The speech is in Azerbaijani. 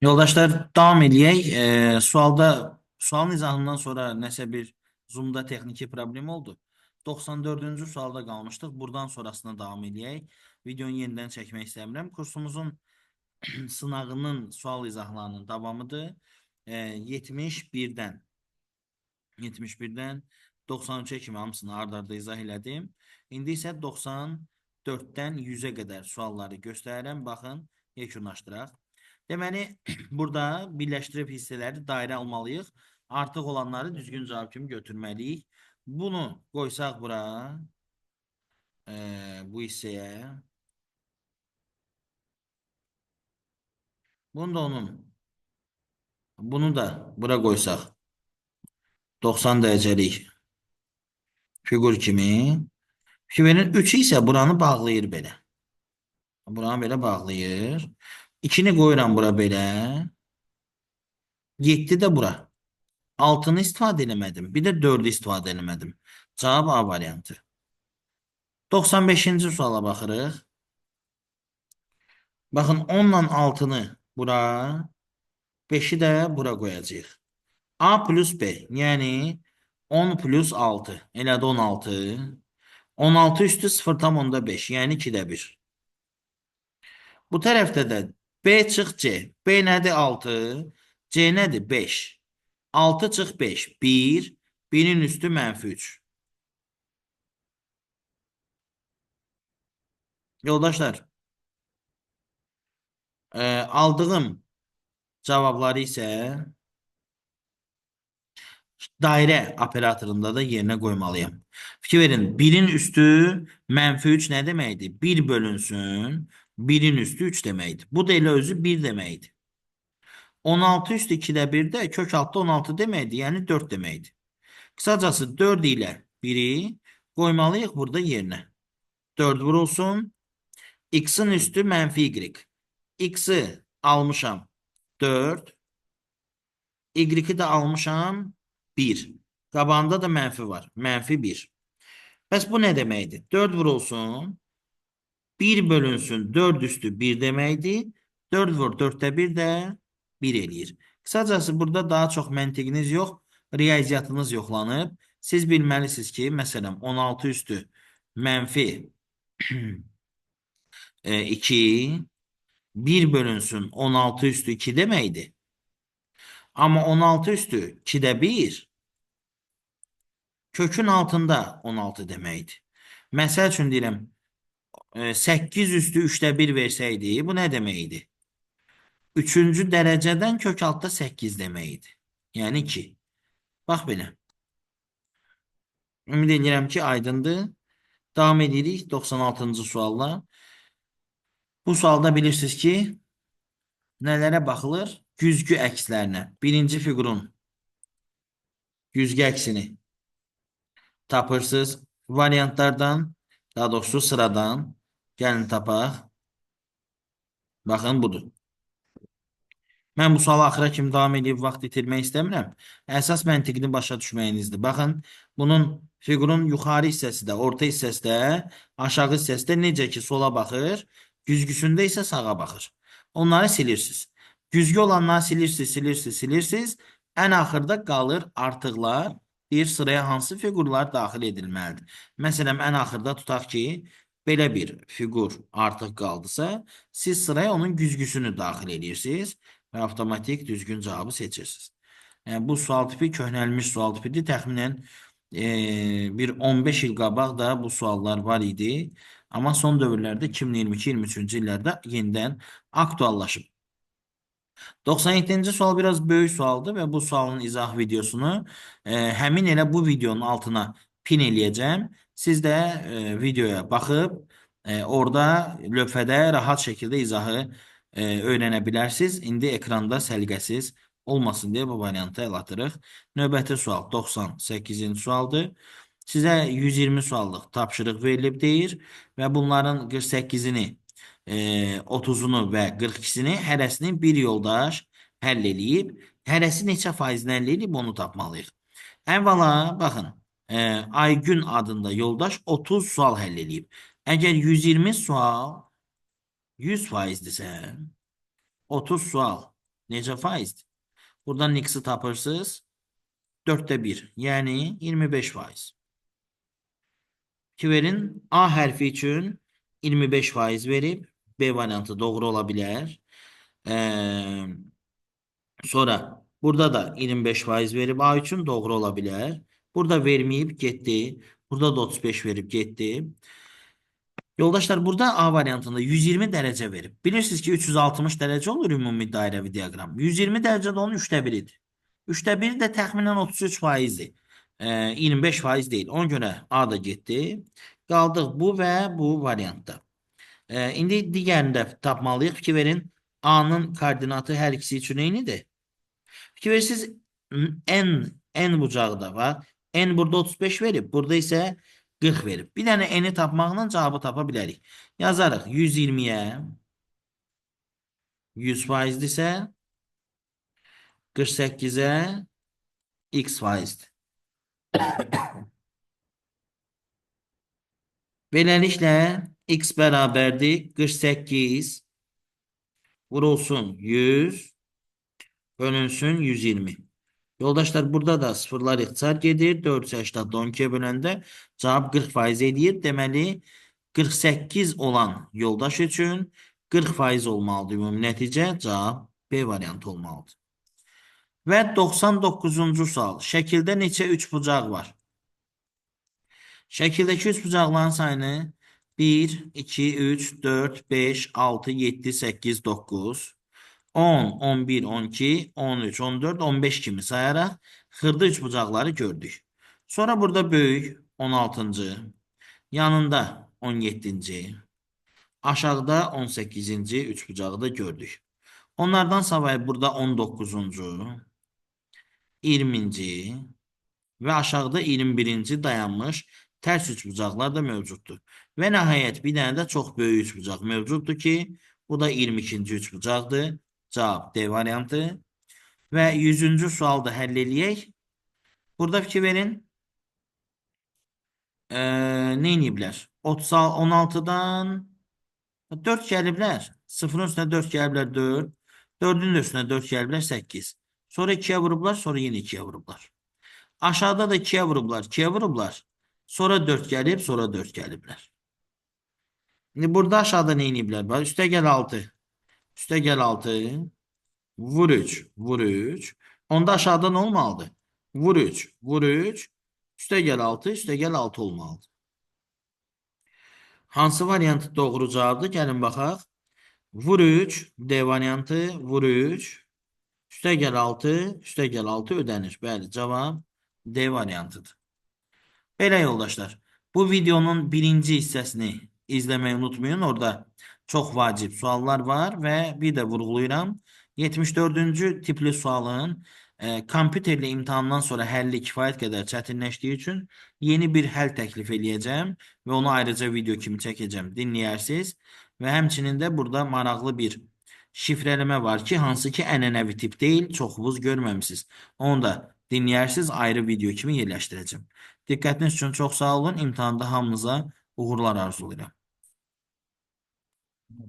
Yoldaşlar davam edək. Sualın izahından sonra nəsə bir Zoom'da texniki problem oldu. 94-cü sualda qalmışdıq. Buradan sonrasına davam edək. Videonu yenidən çəkmək istəmirəm. Kursumuzun sınağının sual izahlarının davamıdır. 71-dən 71-dən 93-ə kimi hamısını ard-arda izah elədim. İndi isə 94-dən 100-ə qədər sualları göstərirəm. Baxın, yekunlaşdıraq. Deməli, burada birləşdirib hissələri dairə almalıyıq. Artıq olanları düzgün cavab kimi götürməliyik. Bunu qoysaq bura, bu hissəyə. Bunu da bunu da bura qoysaq. 90 dərəcəlik fiqur kimi. Fiqurun 3 isə buranı bağlayır belə. Buranı belə bağlayır. 2-ni qoyuram bura belə. 7 də bura. 6-nı istifadə eləmədim. Bir də 4-ü istifadə eləmədim. Cavab A variantı. 95-ci suala baxırıq. Baxın 10 ilə 6-nı bura, 5-i də bura qoyacağıq. A plus B, yəni 10 plus 6, elədi 16. 16 üstü 0,5, yəni 2-də 1. Bu tərəfdə də B çıx C. B nədir? 6. C nədir? 5. 6 çıx 5. 1. 1-in üstü -3. Yoldaşlar, aldığım cavabları isə dairə operatorunda da yerinə qoymalıyam. Fikir verin, 1-in üstü -3 nə deməkdir? 1 bölünsün, 1-in üstü 3 deməkdir. Bu da elə özü 1 deməkdir. 16 üstü 2-də 1 də kök altda 16 deməkdir, yəni 4 deməkdir. Qısacası 4 ilə 1-i qoymalıyıq burada yerinə. 4 vurulsun. X-in üstü -y. X-i almışam 4. Y-i də almışam 1. Qabağında da mənfi var. -1. Bəs bu nə deməkdir? 4 vurulsun. 1 bölünsün 4 üstü 1 deməkdir. 4 vur 4'te 1 də 1 eləyir. Qısacası burada daha çox məntiqiniz yox, riyaziyyatınız yoxlanıb. Siz bilməlisiniz ki, məsələn 16 üstü mənfi 2, 1 bölünsün 16 üstü 2 deməkdir. Amma 16 üstü 2'də 1 kökün altında 16 deməkdir. Məsəl üçün deyirəm, 8 üstü 3'də 1 versəydi, bu nə deməkdir? 3-cü dərəcədən kök altda 8 deməkdir. Yəni 2. Bax belə. Ümid edirəm ki, aydındır. Davam edirik 96-cı sualla. Bu sualda bilirsiniz ki, nələrə baxılır? Güzgü əkslərinə. Birinci fiqurun güzgü əksini tapırsınız. Variantlardan, daha doğrusu sıradan gəlin tapaq. Baxın, budur. Mən bu suala axıra kimi davam edib vaxt itirmək istəmirəm. Əsas məntiqini başa düşməyinizdir. Baxın, bunun fiqurun yuxarı hissəsi də, orta hissəsi də, aşağı hissəsi də necə ki sola baxır, güzgüsündə isə sağa baxır. Onları silirsiniz. Güzgü olanları silirsiniz, silirsiniz, silirsiniz. Ən axırda qalır artıqlar. Bir sıraya hansı fiqurlar daxil edilməlidir? Məsələn, ən axırda tutaq ki, belə bir fiqur artıq qaldısa, siz sıraya onun güzgüsünü daxil edirsiniz və avtomatik düzgün cavabı seçirsiniz. Yəni, bu sual tipi köhnəlmiş sual tipidir. Təxminən bir 15 il qabaq da bu suallar var idi. Amma son dövrlərdə 2022-23-cü illərdə yenidən aktuallaşıb. 97-ci sual biraz böyük sualdır və bu sualın izah videosunu həmin elə bu videonun altına pin eləyəcəm. Siz də videoya baxıb orada lövhədə rahat şəkildə izahı öyrənə bilərsiniz. İndi ekranda səliqəsiz olmasın deyə bu variantı əl atırıq. Növbəti sual 98-ci sualdır. Sizə 120 suallıq tapşırıq verilib deyir və bunların 48-ini 30'unu və 42'sini hərəsini bir yoldaş həll eləyib. Hərəsi neçə faizini həll eləyib onu tapmalıyıq. Əvvəla baxın, Aygün adında yoldaş 30 sual həll eləyib. Əgər 120 sual 100%dirsə, 30 sual Necə faizdir? Buradan x-i tapırsınız. 4'te 1. Yani 25 faiz. Verin A hərfi üçün 25 faiz verib. B variantı doğru ola bilər. Ee, Sonra burada da 25 faiz verib A üçün doğru ola bilər. Burada verməyib getdi. Burada da 35 verib getdi. Yoldaşlar burada A variantında 120 dərəcə verib. Bilirsiniz ki 360 dərəcə olur ümumi dairəvi diaqram. 120 dərəcə də onun 3'te 1'idir. 3'te 1 də təxminən 33 faizdir. 25 faiz deyil. Ona görə A da getdi. Qaldıq bu və bu variantda. İndi digərini də tapmalıyıq. Fikir verin. A'nın koordinatı hər ikisi üçün eynidir. Fikir verirsiniz n bucaqda var. N burada 35 verib. Burada isə 40 verib. Bir dənə n'i tapmaqla cavabı tapa bilərik. Yazarıq 120'yə 100 faizdirsə 48'ə x faizdir. Beləliklə x bərabərdir 48 vurulsun 100 bölünsün 120. Yoldaşlar burada da sıfırlar ixtisar gedir. 480'da 12'ye böləndə cavab 40 faiz edir. Deməli 48 olan yoldaş üçün 40 faiz olmalıdır. Ümumi nəticə cavab B variantı olmalıdır. Və 99-cu sual. Şəkildə neçə üçbucaq var? Şəkildəki üçbucaqların sayını 1, 2, 3, 4, 5, 6, 7, 8, 9, 10, 11, 12, 13, 14, 15 kimi sayaraq xırda üçbucaqları gördük. Sonra burada böyük 16-cı, yanında 17-ci, aşağıda 18-ci üçbucağı da gördük. Onlardan savayı burada 19-cu, 20-ci və aşağıda 21-ci dayanmış tərs üçbucaqlar da mövcuddur. Və nəhayət bir dənə də çox böyük üçbucaq mövcuddur ki, bu da 22-ci üçbucaqdır. Cavab D variantı. Və 100-cü sualı da həll eləyək. Burada fikir verin. Nə iniblər? 16'dan 4 gəliblər. 0'ın üstünə 4 gəliblər 4. 4'ün də üstünə 4 gəliblər 8. Sonra 2'ye vurublar, sonra yine 2'ye vurublar. Aşağıda da 2'ye vurublar, 2'ye vurublar. Sonra 4 gəlib, sonra 4 gəliblər. Şimdi burada aşağıda nə iniblər? Var. Üstə gəl 6. Üstə gəl 6. Vur 3. Vur 3. Onda aşağıda nə olmalıdır? Vur 3. Vur 3. Üstə gəl 6. Üstə gəl 6 olmalıdır. Hansı variantı doğru cavabdır? Gəlin baxaq. Vur 3. D variantı. Vur 3. Üstə gəl 6. Üstə gəl 6 ödənir. Bəli, cavab D variantıdır. Belə yoldaşlar. Bu videonun birinci hissəsini izləməyi unutmayın. Orada çox vacib suallar var və bir də vurğulayıram. 74-cü tipli sualın kompüterli imtahandan sonra həlli kifayət qədər çətinləşdiyi üçün yeni bir həll təklif eləyəcəm və onu ayrıca video kimi çəkəcəm. Dinləyərsiniz və həmçinin də burada maraqlı bir şifrələmə var ki, hansı ki ənənəvi tip deyil, çoxunuz görməmisiniz. Onu da dinləyərsiniz, ayrı video kimi yerləşdirəcəm. Diqqətiniz üçün çox sağ olun. İmtahanda hamınıza uğurlar arzulayıram.